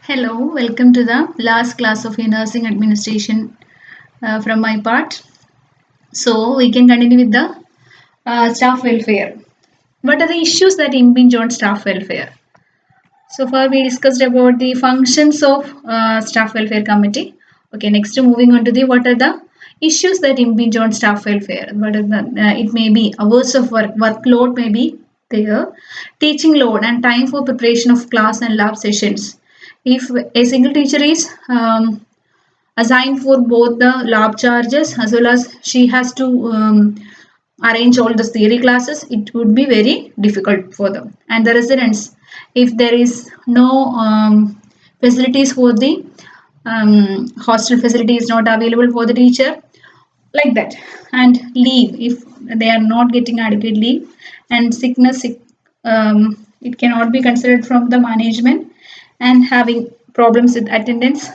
Hello, welcome to the last class of your nursing administration from my part. So we can continue with the staff welfare. What are the issues that impinge on staff welfare? So far we discussed about the functions of staff welfare committee. Okay, next moving on to the what are the issues that impinge on staff welfare. What are the it may be hours of work, workload may be there, teaching load and time for preparation of class and lab sessions. If a single teacher is assigned for both the lab charges as well as she has to arrange all the theory classes, it would be very difficult for them. And the residents, if there is no facilities for the hostel facility is not available for the teacher, like that. And leave, if they are not getting adequate leave, and sickness, it cannot be considered from the management, and having problems with attendance,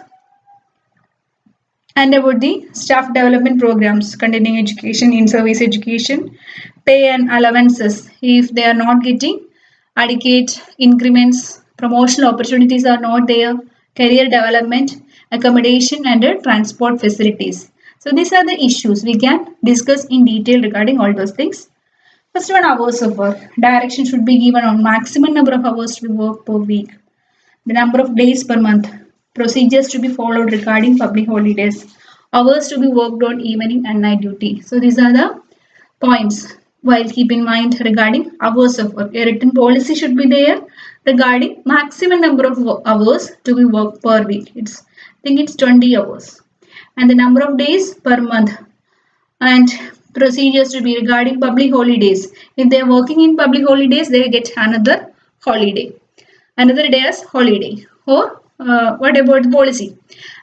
and about the staff development programs containing education, in-service education, pay and allowances. If they are not getting adequate increments, promotional opportunities are not there, career development, accommodation, and transport facilities. So these are the issues we can discuss in detail regarding all those things. First one, hours of work. Direction should be given on maximum number of hours to be worked per week, the number of days per month, procedures to be followed regarding public holidays, hours to be worked on evening and night duty. So these are the points while keep in mind regarding hours of work. A written policy should be there regarding maximum number of hours to be worked per week. I think it's 20 hours. And the number of days per month, and procedures to be regarding public holidays. If they are working in public holidays, they get another day as holiday. Or what about the policy?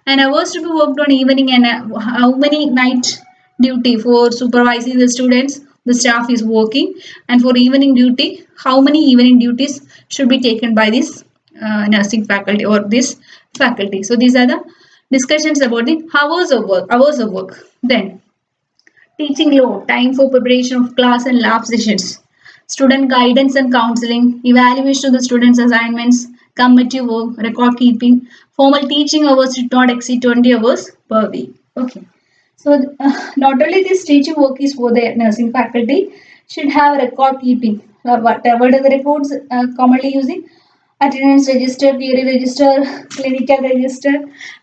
And hours to be worked on evening, and how many night duty for supervising the students the staff is working, and for evening duty how many evening duties should be taken by this nursing faculty or this faculty. So these are the discussions about the hours of work. Then teaching load, time for preparation of class and lab sessions, student guidance and counseling, evaluation of the students' assignments, committee work, record keeping, formal teaching hours should not exceed 20 hours per week. Okay. So not only this teaching work is for the nursing faculty, should have record keeping. Whatever are the records commonly using? Attendance register, theory register, clinical register,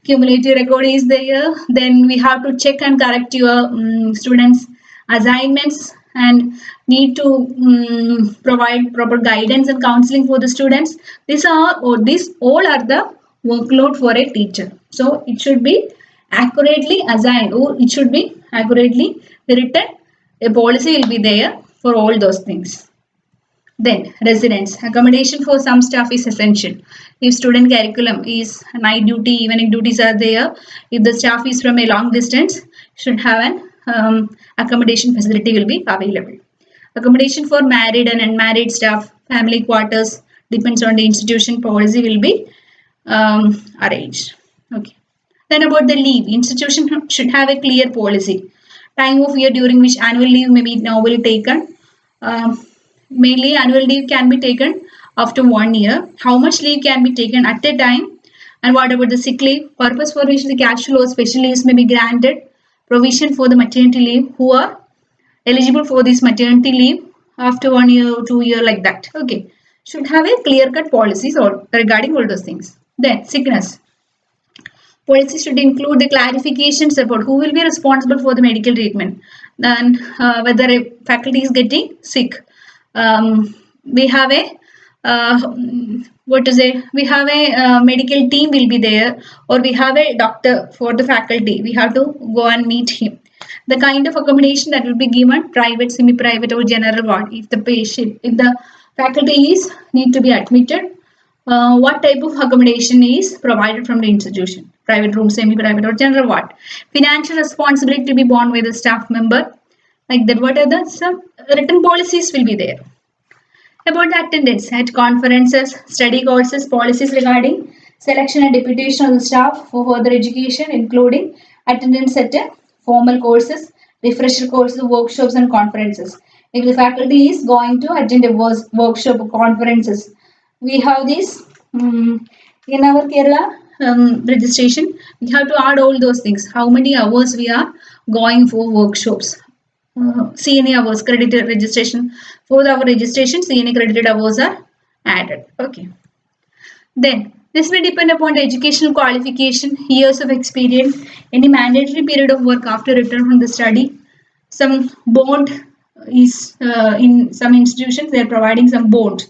cumulative record is there. Then we have to check and correct your students' assignments, and need to provide proper guidance and counseling for the students. These all are the workload for a teacher. So it should be accurately assigned, or it should be accurately written. A policy will be there for all those things. Then residence accommodation for some staff is essential. If student curriculum is night duty, evening duties are there. If the staff is from a long distance, should have an accommodation facility will be available. Accommodation for married and unmarried staff, family quarters, depends on the institution, policy will be arranged. Okay. Then about the leave, institution should have a clear policy. Time of year during which annual leave may be normally taken. Um, Mainly annual leave can be taken after 1 year. How much leave can be taken at a time? And what about the sick leave? Purpose for which the casual or special leaves may be granted. Provision for the maternity leave, who are eligible for this maternity leave after 1 year, 2 year, like that. Okay. Should have a clear-cut policies or regarding all those things. Then sickness. Policy should include the clarifications about who will be responsible for the medical treatment, and whether a faculty is getting sick. We have a what to say, we have a medical team will be there, or we have a doctor for the faculty, we have to go and meet him. The kind of accommodation that will be given, private, semi-private, or general ward. If the faculty is need to be admitted, what type of accommodation is provided from the institution, private room, semi-private, or general ward. Financial responsibility to be borne by the staff member, like that. What are the some written policies will be there. About the attendance at conferences, study courses, policies regarding selection and deputation of the staff for further education, including attendance at formal courses, refresher courses, workshops, and conferences. If the faculty is going to attend a workshop or conferences, we have this In our Kerala registration, we have to add all those things. How many hours we are going for workshops. CNA hours credited registration. For our registration, CNA credited hours are added. Okay. Then this may depend upon the educational qualification, years of experience, any mandatory period of work after return from the study. Some bond is in some institutions they are providing some bond.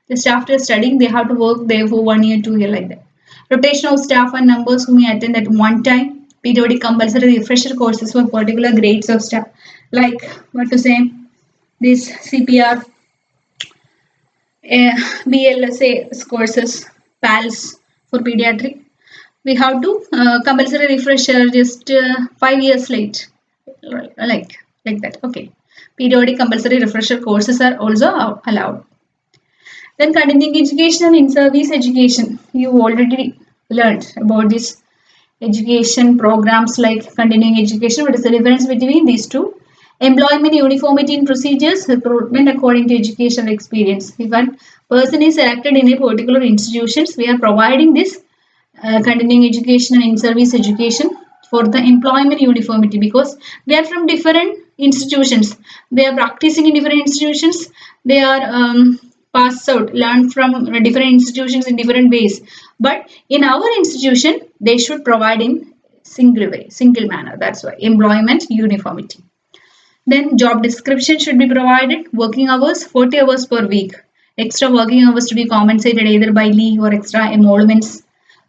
Just after studying, they have to work there for 1 year, 2 year like that. Rotation of staff and numbers who may attend at one time. Periodic compulsory refresher courses for particular grades of staff. Like what to say, this CPR, BLSA courses, PALS for pediatric. We have to compulsory refresher just 5 years late, like that. Okay. Periodic compulsory refresher courses are also allowed. Then continuing education and in-service education. You already learned about this education programs like continuing education. What is the difference between these two? Employment uniformity in procedures, recruitment according to educational experience. If one person is selected in a particular institutions, we are providing this continuing education and in-service education for the employment uniformity because they are from different institutions. They are practicing in different institutions. They are passed out, learned from different institutions in different ways. But in our institution, they should provide in single way, single manner. That's why employment uniformity. Then job description should be provided. Working hours 40 hours per week. Extra working hours to be compensated either by leave or extra emoluments.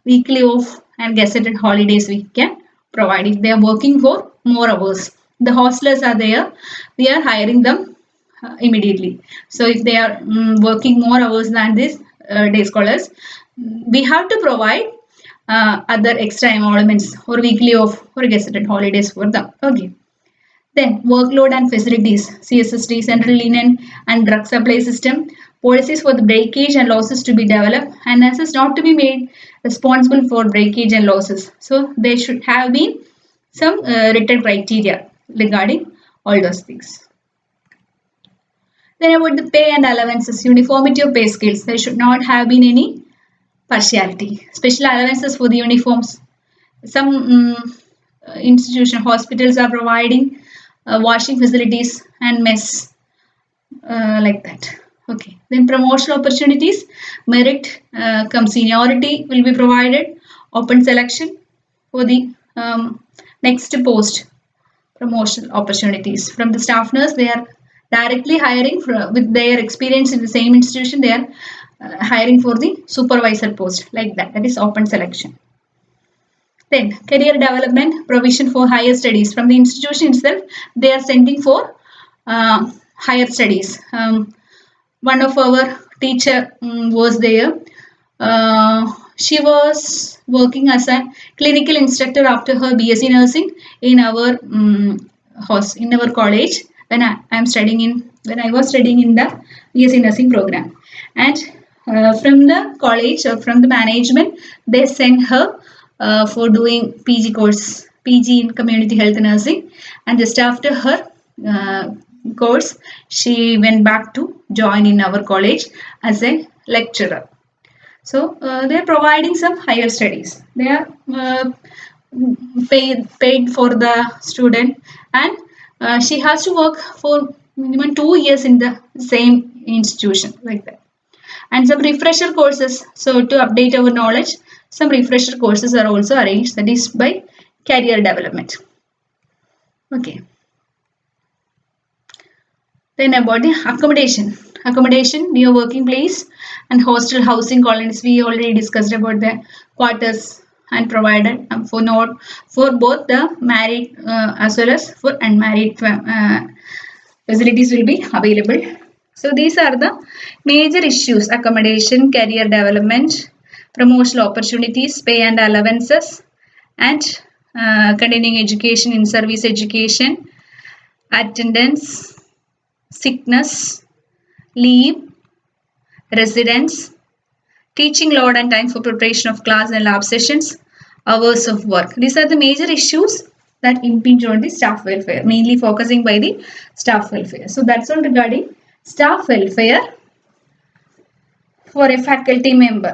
Weekly off and gazetted holidays we can provide if they are working for more hours. The hostlers are there. We are hiring them immediately. So if they are working more hours than this day scholars, we have to provide other extra emoluments or weekly off or gazetted holidays for them. Okay. Then workload and facilities, CSSD, central linen and drug supply system, policies for the breakage and losses to be developed and nurses not to be made responsible for breakage and losses. So there should have been some written criteria regarding all those things. Then about the pay and allowances, uniformity of pay scales. There should not have been any partiality. Special allowances for the uniforms. Some institution hospitals are providing washing facilities and mess like that. Okay. Then promotional opportunities, merit come seniority will be provided. Open selection for the next post. Promotional opportunities from the staff nurse. They are directly hiring with their experience in the same institution. They are hiring for the supervisor post like that. That is open selection. Then career development provision for higher studies from the institution itself. They are sending for higher studies. One of our teacher was there. She was working as a clinical instructor after her BSc nursing in our in our college when I was studying in the BSc nursing program, and from the college or from the management they sent her for doing PG course, PG in community health nursing, and just after her course she went back to join in our college as a lecturer. So they are providing some higher studies. They are paid for the student, and she has to work for minimum 2 years in the same institution like that. And some refresher courses. So to update our knowledge, some refresher courses are also arranged. That is by career development. Okay. Then about the accommodation. Accommodation near working place and hostel housing colonies. We already discussed about the quarters and provided for both the married as well as for unmarried facilities will be available. So these are the major issues: accommodation, career development, promotional opportunities, pay and allowances, and continuing education, in service education, attendance, sickness, leave, residence, teaching load and time for preparation of class and lab sessions, hours of work. These are the major issues that impinge on the staff welfare, mainly focusing by the staff welfare. So that's all regarding staff welfare for a faculty member.